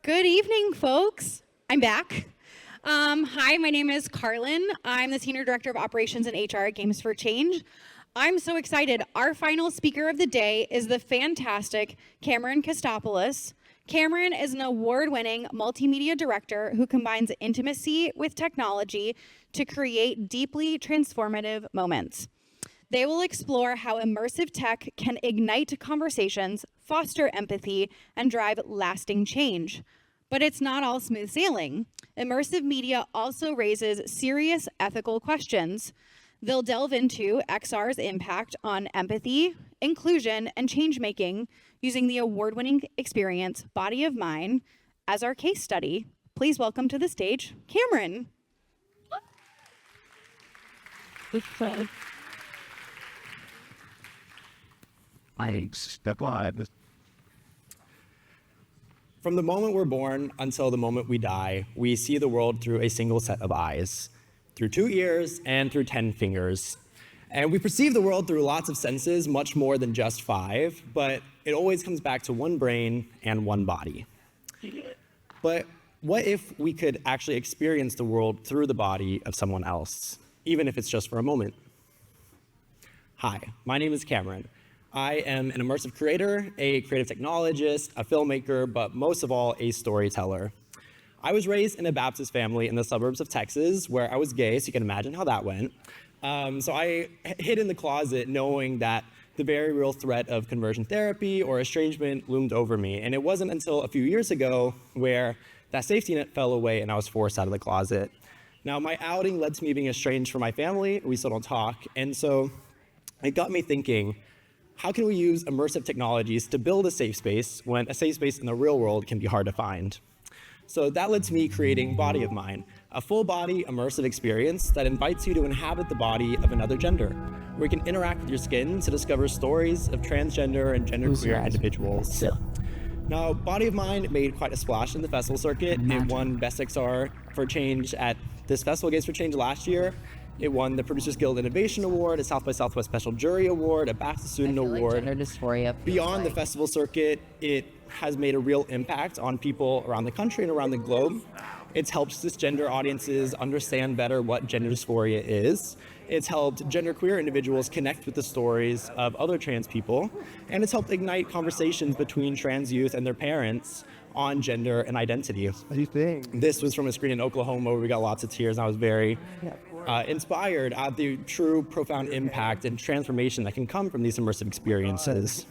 Good evening, folks. I'm back. Hi, my name is Carlin. I'm the Senior Director of Operations and HR at Games for Change. I'm so excited. Our final speaker of the day is the fantastic Cameron Kostopoulos. Cameron is an award-winning multimedia director who combines intimacy with technology to create deeply transformative moments. They will explore how immersive tech can ignite conversations, foster empathy, and drive lasting change. But it's not all smooth sailing. Immersive media also raises serious ethical questions. They'll delve into XR's impact on empathy, inclusion, and change-making using the award-winning experience Body of Mine as our case study. Please welcome to the stage, Cameron. From the moment we're born until the moment we die, we see the world through a single set of eyes, through 2 ears and through 10 fingers. And we perceive the world through lots of senses, much more than just 5, but it always comes back to one brain and one body. But what if we could actually experience the world through the body of someone else, even if it's just for a moment? Hi, my name is Cameron. I am an immersive creator, a creative technologist, a filmmaker, but most of all, a storyteller. I was raised in a Baptist family in the suburbs of Texas, where I was gay, so you can imagine how that went. So I hid in the closet knowing that the very real threat of conversion therapy or estrangement loomed over me. And it wasn't until a few years ago where that safety net fell away and I was forced out of the closet. Now, my outing led to me being estranged from my family. We still don't talk. And so it got me thinking, how can we use immersive technologies to build a safe space when a safe space in the real world can be hard to find? So that led to me creating Body of Mine, a full-body immersive experience that invites you to inhabit the body of another gender, where you can interact with your skin to discover stories of transgender and genderqueer individuals. Now, Body of Mine made quite a splash in the festival circuit. It won Best XR for Change at this festival, Games for Change, last year. It won the Producers Guild Innovation Award, a South by Southwest Special Jury Award, a BAFTA Student Award. Gender dysphoria Beyond the festival circuit, it has made a real impact on people around the country and around the globe. It's helped cisgender audiences understand better what gender dysphoria is. It's helped genderqueer individuals connect with the stories of other trans people. And it's helped ignite conversations between trans youth and their parents on gender and identity. What do you think? This was from a screen in Oklahoma where we got lots of tears, and I was very inspired at the true profound impact and transformation that can come from these immersive experiences.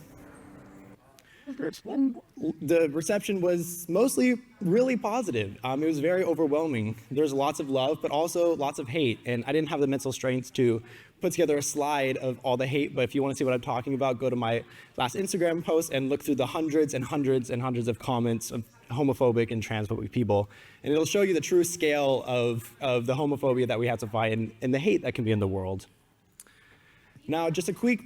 The reception was mostly really positive. It was very overwhelming. There's lots of love, but also lots of hate. And I didn't have the mental strength to put together a slide of all the hate, but if you want to see what I'm talking about, go to my last Instagram post and look through the hundreds and hundreds and hundreds of comments of homophobic and transphobic people. And it'll show you the true scale of the homophobia that we have to fight and the hate that can be in the world. Now, just a quick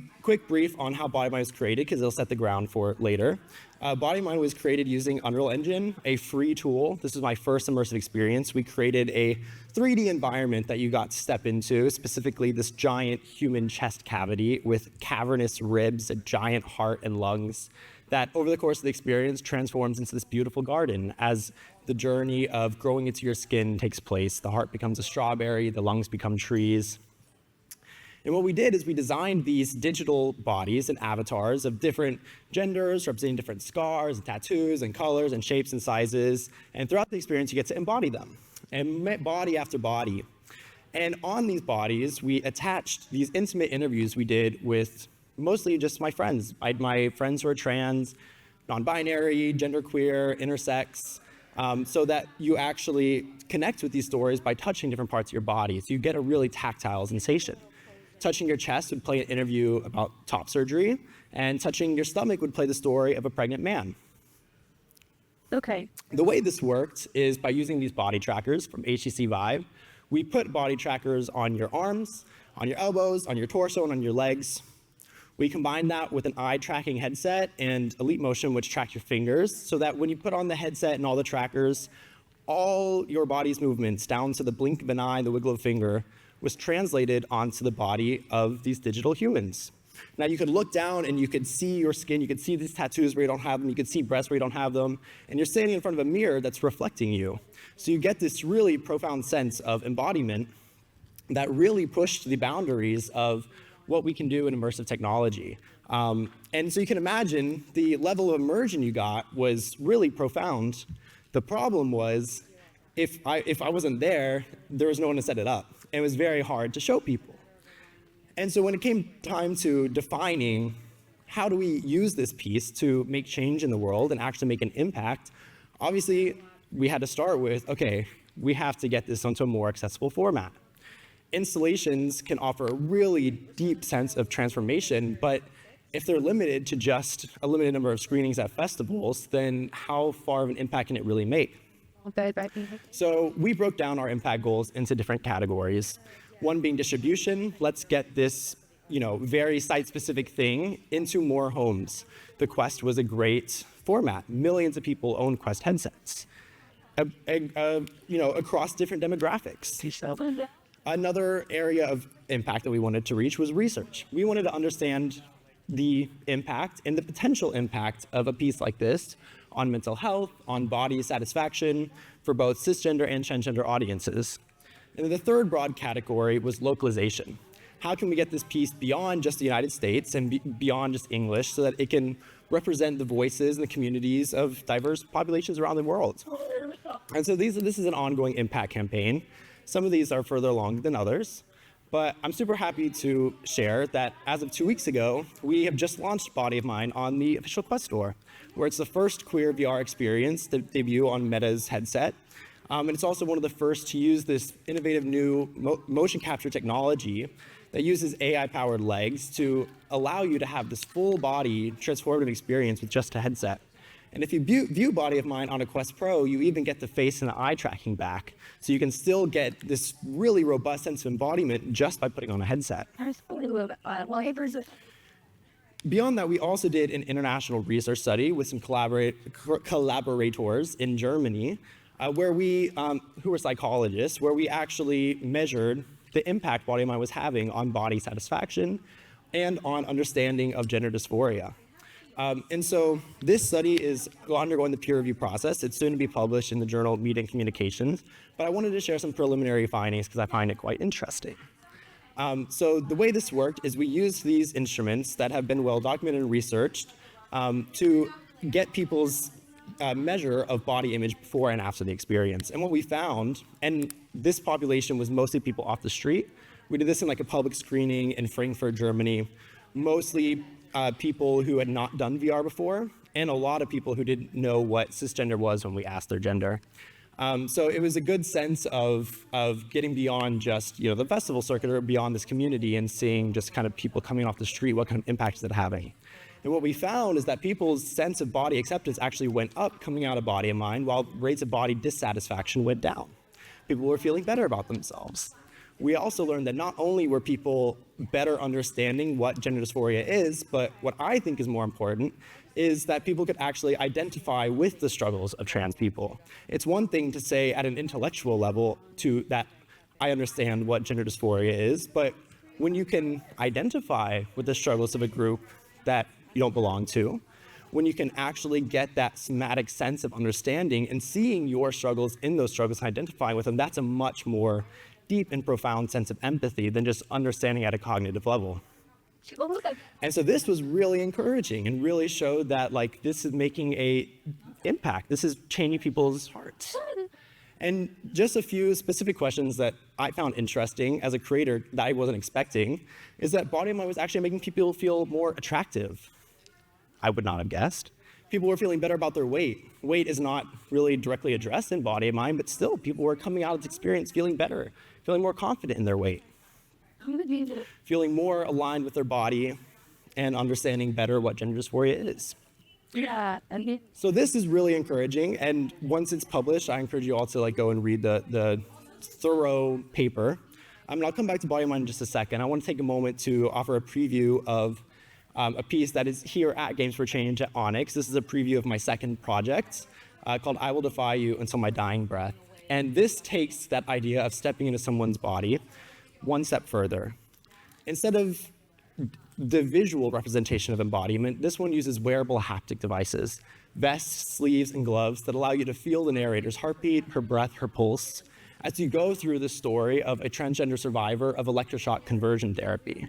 brief on how Body of Mine was created, because it'll set the ground for later. Body of Mine was created using Unreal Engine, a free tool. This was my first immersive experience. We created a 3D environment that you got to step into, specifically this giant human chest cavity with cavernous ribs, a giant heart and lungs, that over the course of the experience transforms into this beautiful garden as the journey of growing into your skin takes place. The heart becomes a strawberry, the lungs become trees. And what we did is we designed these digital bodies and avatars of different genders, representing different scars and tattoos and colors and shapes and sizes. And throughout the experience, you get to embody them, and body after body. And on these bodies, we attached these intimate interviews we did with mostly just my friends. I had my friends who are trans, non-binary, genderqueer, intersex, so that you actually connect with these stories by touching different parts of your body. So you get a really tactile sensation. Touching your chest would play an interview about top surgery, and touching your stomach would play the story of a pregnant man. Okay. The way this worked is by using these body trackers from HTC Vive. We put body trackers on your arms, on your elbows, on your torso, and on your legs. We combined that with an eye tracking headset and Elite Motion, which track your fingers, so that when you put on the headset and all the trackers, all your body's movements, down to the blink of an eye, the wiggle of a finger, was translated onto the body of these digital humans. Now you could look down and you could see your skin, you could see these tattoos where you don't have them, you could see breasts where you don't have them, and you're standing in front of a mirror that's reflecting you. So you get this really profound sense of embodiment that really pushed the boundaries of what we can do in immersive technology. And so you can imagine the level of immersion you got was really profound. The problem was, if I wasn't there was no one to set it up. And it was very hard to show people. And so when it came time to defining how do we use this piece to make change in the world and actually make an impact, obviously we had to start with, okay, we have to get this onto a more accessible format. Installations can offer a really deep sense of transformation, but if they're limited to just a limited number of screenings at festivals, then how far of an impact can it really make? So we broke down our impact goals into different categories. One being distribution. Let's get this, very site-specific thing into more homes. The Quest was a great format. Millions of people own Quest headsets, across different demographics. Another area of impact that we wanted to reach was research. We wanted to understand the impact and the potential impact of a piece like this on mental health, on body satisfaction for both cisgender and transgender audiences. And then the third broad category was localization. How can we get this piece beyond just the United States and beyond just English so that it can represent the voices and the communities of diverse populations around the world? And so this is an ongoing impact campaign. Some of these are further along than others, but I'm super happy to share that as of 2 weeks ago, we have just launched Body of Mine on the official Quest store, where it's the first queer VR experience to debut on Meta's headset. And it's also one of the first to use this innovative new motion capture technology that uses AI-powered legs to allow you to have this full body transformative experience with just a headset. And if you view Body of Mine on a Quest Pro, you even get the face and the eye tracking back. So you can still get this really robust sense of embodiment just by putting on a headset. Beyond that, we also did an international research study with some collaborators in Germany, where we, who were psychologists, where we actually measured the impact Body of Mine was having on body satisfaction and on understanding of gender dysphoria. And so this study is undergoing the peer review process. It's soon to be published in the journal Media and Communications, but I wanted to share some preliminary findings because I find it quite interesting. So the way this worked is we used these instruments that have been well documented and researched to get people's measure of body image before and after the experience. And what we found, and this population was mostly people off the street. We did this in like a public screening in Frankfurt, Germany, mostly people who had not done VR before, and a lot of people who didn't know what cisgender was when we asked their gender. So it was a good sense of getting beyond just the festival circuit or beyond this community and seeing just kind of people coming off the street, what kind of impact is it having. And what we found is that people's sense of body acceptance actually went up coming out of Body of Mine, while rates of body dissatisfaction went down. People were feeling better about themselves. We also learned that not only were people better understanding what gender dysphoria is, but what I think is more important is that people could actually identify with the struggles of trans people. It's one thing to say at an intellectual level that I understand what gender dysphoria is, but when you can identify with the struggles of a group that you don't belong to, when you can actually get that somatic sense of understanding and seeing your struggles in those struggles and identifying with them, that's a much more deep and profound sense of empathy than just understanding at a cognitive level. And so this was really encouraging and really showed that this is making a impact. This is changing people's hearts. And just a few specific questions that I found interesting as a creator that I wasn't expecting is that Body of Mine was actually making people feel more attractive. I would not have guessed. People were feeling better about their weight. Weight is not really directly addressed in Body of Mine, but still people were coming out of this experience feeling better, feeling more confident in their weight, feeling more aligned with their body and understanding better what gender dysphoria is. Yeah. So this is really encouraging, and once it's published, I encourage you all to go and read the thorough paper. And I'll come back to Body of Mine in just a second. I want to take a moment to offer a preview of a piece that is here at Games for Change at Onyx. This is a preview of my second project called I Will Defy You Until My Dying Breath. And this takes that idea of stepping into someone's body one step further. Instead of the visual representation of embodiment, this one uses wearable haptic devices, vests, sleeves, and gloves that allow you to feel the narrator's heartbeat, her breath, her pulse, as you go through the story of a transgender survivor of electroshock conversion therapy.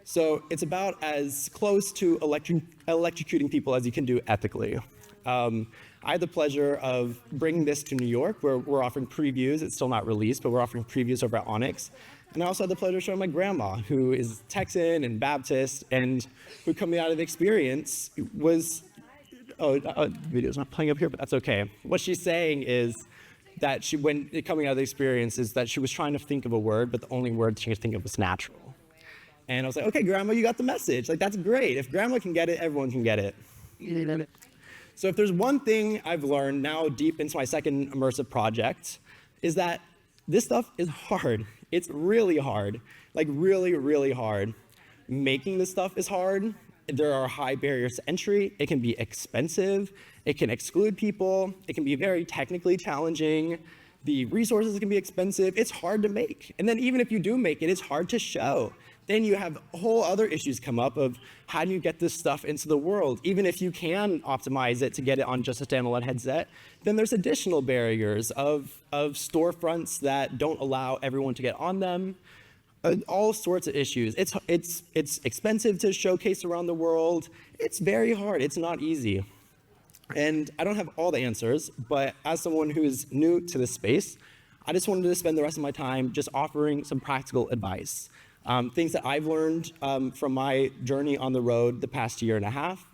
So it's about as close to electrocuting people as you can do ethically. I had the pleasure of bringing this to New York, where we're offering previews. It's still not released, but we're offering previews over at Onyx. And I also had the pleasure of showing my grandma, who is Texan and Baptist, and who, coming out of the experience, was, the video's not playing up here, but that's okay. What she's saying is that coming out of the experience, is that she was trying to think of a word, but the only word she could think of was natural. And I was like, okay, Grandma, you got the message. Like, that's great. If Grandma can get it, everyone can get it. So if there's one thing I've learned now deep into my second immersive project, is that this stuff is hard. It's really hard, like really, really hard. Making this stuff is hard. There are high barriers to entry. It can be expensive. It can exclude people. It can be very technically challenging. The resources can be expensive. It's hard to make. And then even if you do make it, it's hard to show. Then you have whole other issues come up of how do you get this stuff into the world? Even if you can optimize it to get it on just a standalone headset, then there's additional barriers of storefronts that don't allow everyone to get on them. All sorts of issues. It's expensive to showcase around the world. It's very hard. It's not easy. And I don't have all the answers, but as someone who is new to this space, I just wanted to spend the rest of my time just offering some practical advice. Things that I've learned from my journey on the road the past year and a half,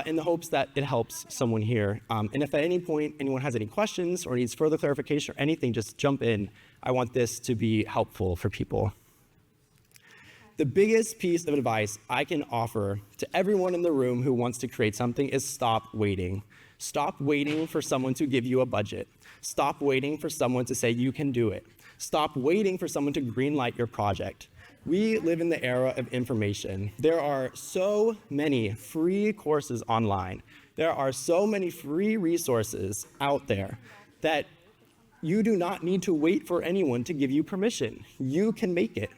in the hopes that it helps someone here. And if at any point anyone has any questions or needs further clarification or anything, just jump in. I want this to be helpful for people. The biggest piece of advice I can offer to everyone in the room who wants to create something is stop waiting. Stop waiting for someone to give you a budget. Stop waiting for someone to say you can do it. Stop waiting for someone to greenlight your project. We live in the era of information. There are so many free courses online. There are so many free resources out there that you do not need to wait for anyone to give you permission. You can make it.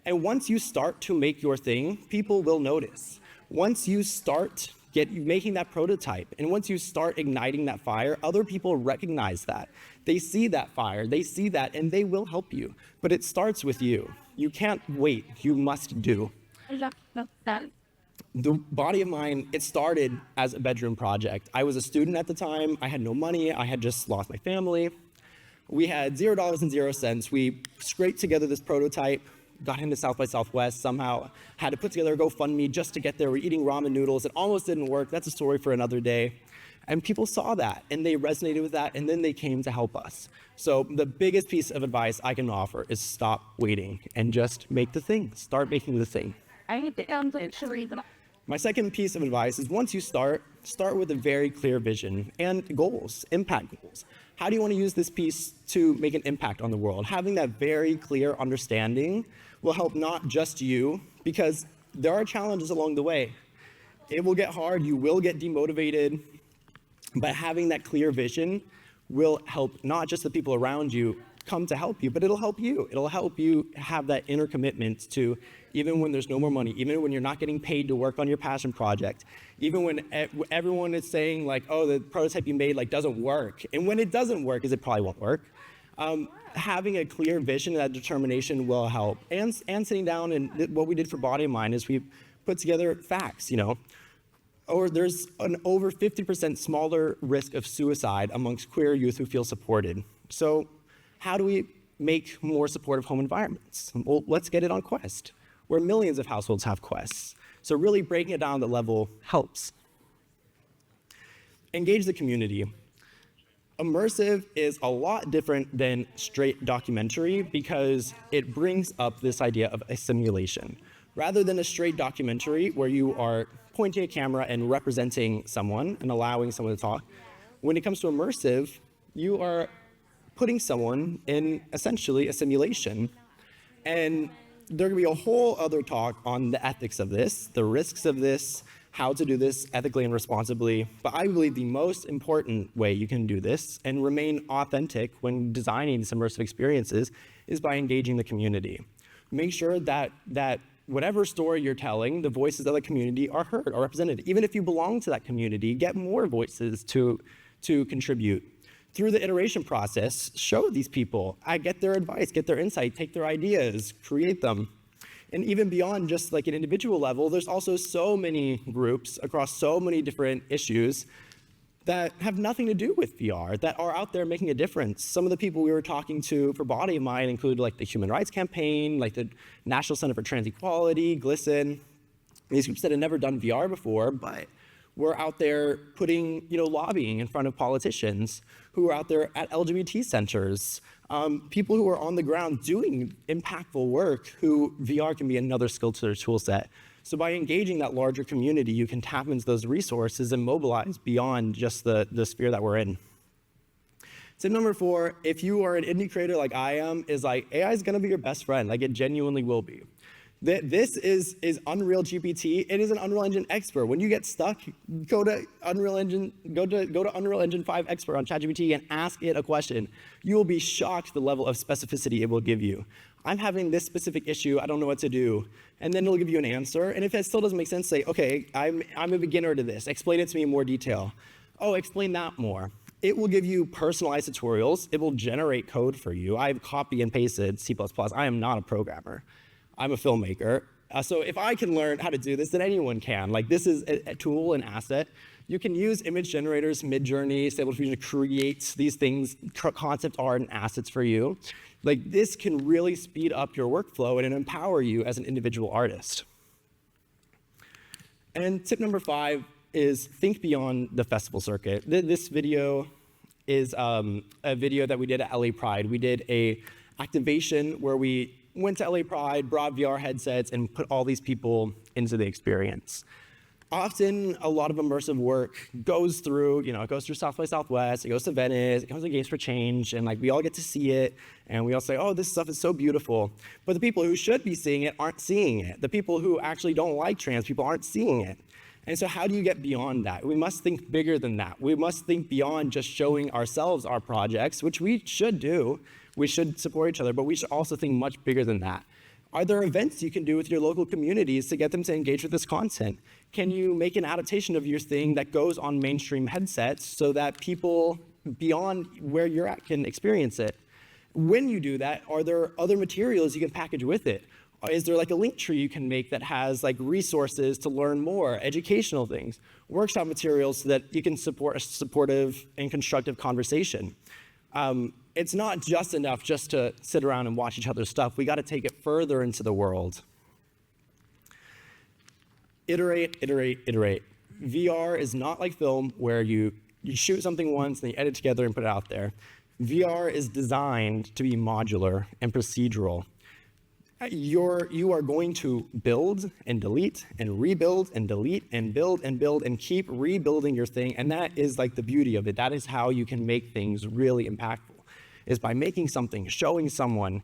And once you start to make your thing, people will notice. Once you start making that prototype, and once you start igniting that fire, other people recognize that. They see that fire, they see that, and they will help you. But it starts with you. You can't wait, you must do. The body of mine, it started as a bedroom project. I was a student at the time, I had no money, I had just lost my family. We had $0 and 0 cents. We scraped together this prototype, got into South by Southwest somehow, had to put together a GoFundMe just to get there. We're eating ramen noodles. It almost didn't work. That's a story for another day. And people saw that, and they resonated with that, and then they came to help us. So the biggest piece of advice I can offer is stop waiting and just make the thing. Start making the thing. My second piece of advice is once you start with a very clear vision and goals, impact goals. How do you want to use this piece to make an impact on the world? Having that very clear understanding will help not just you, because there are challenges along the way. It will get hard, you will get demotivated, but having that clear vision will help not just the people around you come to help you, but it'll help you. It'll help you have that inner commitment to, even when there's no more money, even when you're not getting paid to work on your passion project, even when everyone is saying like, oh, the prototype you made like doesn't work. And when it doesn't work, because it probably won't work, having a clear vision and that determination will help. And sitting down, and what we did for Body and Mind is we put together facts, or there's an over 50% smaller risk of suicide amongst queer youth who feel supported. So how do we make more supportive home environments? Well, let's get it on Quest, where millions of households have Quests. So really breaking it down to that level helps. Engage the community. Immersive is a lot different than straight documentary because it brings up this idea of a simulation. Rather than a straight documentary where you are pointing a camera and representing someone and allowing someone to talk, when it comes to immersive, you are putting someone in essentially a simulation. And there can be a whole other talk on the ethics of this, the risks of this, how to do this ethically and responsibly. But I believe the most important way you can do this and remain authentic when designing these immersive experiences is by engaging the community. Make sure that whatever story you're telling, the voices of the community are heard or represented. Even if you belong to that community, get more voices to contribute. Through the iteration process, show these people, get their advice, get their insight, take their ideas, create them. And even beyond just like an individual level, there's also so many groups across so many different issues that have nothing to do with VR, that are out there making a difference. Some of the people we were talking to for Body of Mind include like the Human Rights Campaign, like the National Center for Trans Equality, GLSEN, these groups that had never done VR before, but were out there putting, lobbying in front of politicians, who are out there at LGBT centers, people who are on the ground doing impactful work, who VR can be another skill to their tool set. So by engaging that larger community, you can tap into those resources and mobilize beyond just the sphere that we're in. Tip number 4, if you are an indie creator like I am, is like AI is gonna be your best friend, like it genuinely will be. This is Unreal GPT. It is an Unreal Engine expert. When you get stuck, go to Unreal Engine 5 expert on ChatGPT and ask it a question. You will be shocked the level of specificity it will give you. I'm having this specific issue, I don't know what to do. And then it'll give you an answer. And if it still doesn't make sense, say, okay, I'm a beginner to this. Explain it to me in more detail. Oh, explain that more. It will give you personalized tutorials. It will generate code for you. I've copy and pasted C++. I am not a programmer. I'm a filmmaker. So if I can learn how to do this, then anyone can. Like this is a tool, an asset. You can use image generators, Midjourney, Stable Diffusion to create these things, concept art and assets for you. Like this can really speed up your workflow and empower you as an individual artist. And tip number 5 is think beyond the festival circuit. This video is a video that we did at LA Pride. We did a activation where we went to LA Pride, brought VR headsets, and put all these people into the experience. Often, a lot of immersive work goes through, it goes through South by Southwest, it goes to Venice, it comes to Games for Change, and like we all get to see it, and we all say, oh, this stuff is so beautiful. But the people who should be seeing it aren't seeing it. The people who actually don't like trans people aren't seeing it. And so how do you get beyond that? We must think bigger than that. We must think beyond just showing ourselves our projects, which we should do. We should support each other, but we should also think much bigger than that. Are there events you can do with your local communities to get them to engage with this content? Can you make an adaptation of your thing that goes on mainstream headsets so that people beyond where you're at can experience it? When you do that, are there other materials you can package with it? Is there like a link tree you can make that has like resources to learn more, educational things, workshop materials so that you can support a supportive and constructive conversation? It's not just enough just to sit around and watch each other's stuff. We got to take it further into the world. Iterate, iterate, iterate. VR is not like film where you shoot something once and you edit together and put it out there. VR is designed to be modular and procedural. You are going to build and delete and rebuild and delete and build and keep rebuilding your thing. And that is like the beauty of it. That is how you can make things really impactful, is by making something, showing someone,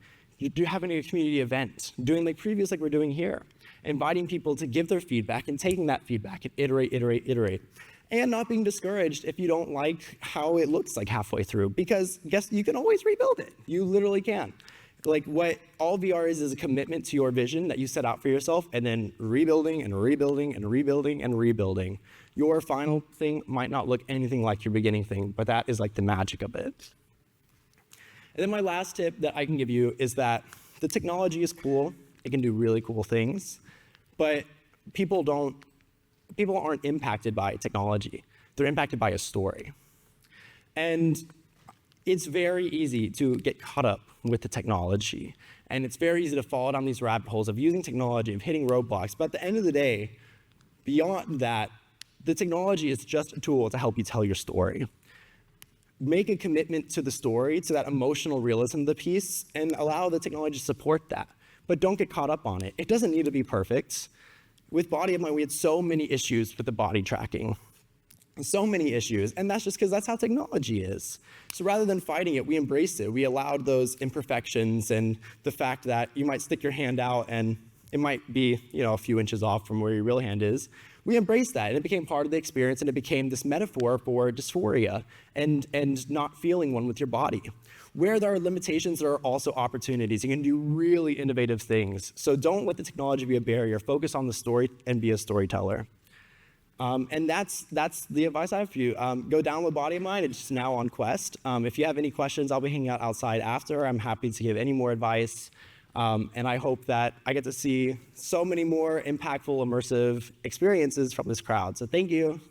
having a community event, doing like previews like we're doing here, inviting people to give their feedback and taking that feedback and iterate, iterate, iterate. And not being discouraged if you don't like how it looks like halfway through, because guess you can always rebuild it. You literally can. Like what all VR is a commitment to your vision that you set out for yourself, and then rebuilding and rebuilding and rebuilding and rebuilding. Your final thing might not look anything like your beginning thing, but that is like the magic of it. And then my last tip that I can give you is that the technology is cool. It can do really cool things, but people aren't impacted by technology. They're impacted by a story. And it's very easy to get caught up with the technology. And it's very easy to fall down these rabbit holes of using technology, of hitting roadblocks. But at the end of the day, beyond that, the technology is just a tool to help you tell your story. Make a commitment to the story, to that emotional realism of the piece, and allow the technology to support that. But don't get caught up on it. It doesn't need to be perfect. With Body of Mind, we had so many issues with the body tracking. So many issues, and that's just because that's how technology is. So rather than fighting it, we embraced it. We allowed those imperfections and the fact that you might stick your hand out and it might be, a few inches off from where your real hand is. We embraced that, and it became part of the experience, and it became this metaphor for dysphoria and not feeling one with your body. Where there are limitations, there are also opportunities. You can do really innovative things. So don't let the technology be a barrier. Focus on the story and be a storyteller. And that's the advice I have for you. Go download Body of Mind. It's now on Quest. If you have any questions, I'll be hanging out outside after. I'm happy to give any more advice. And I hope that I get to see so many more impactful, immersive experiences from this crowd. So thank you.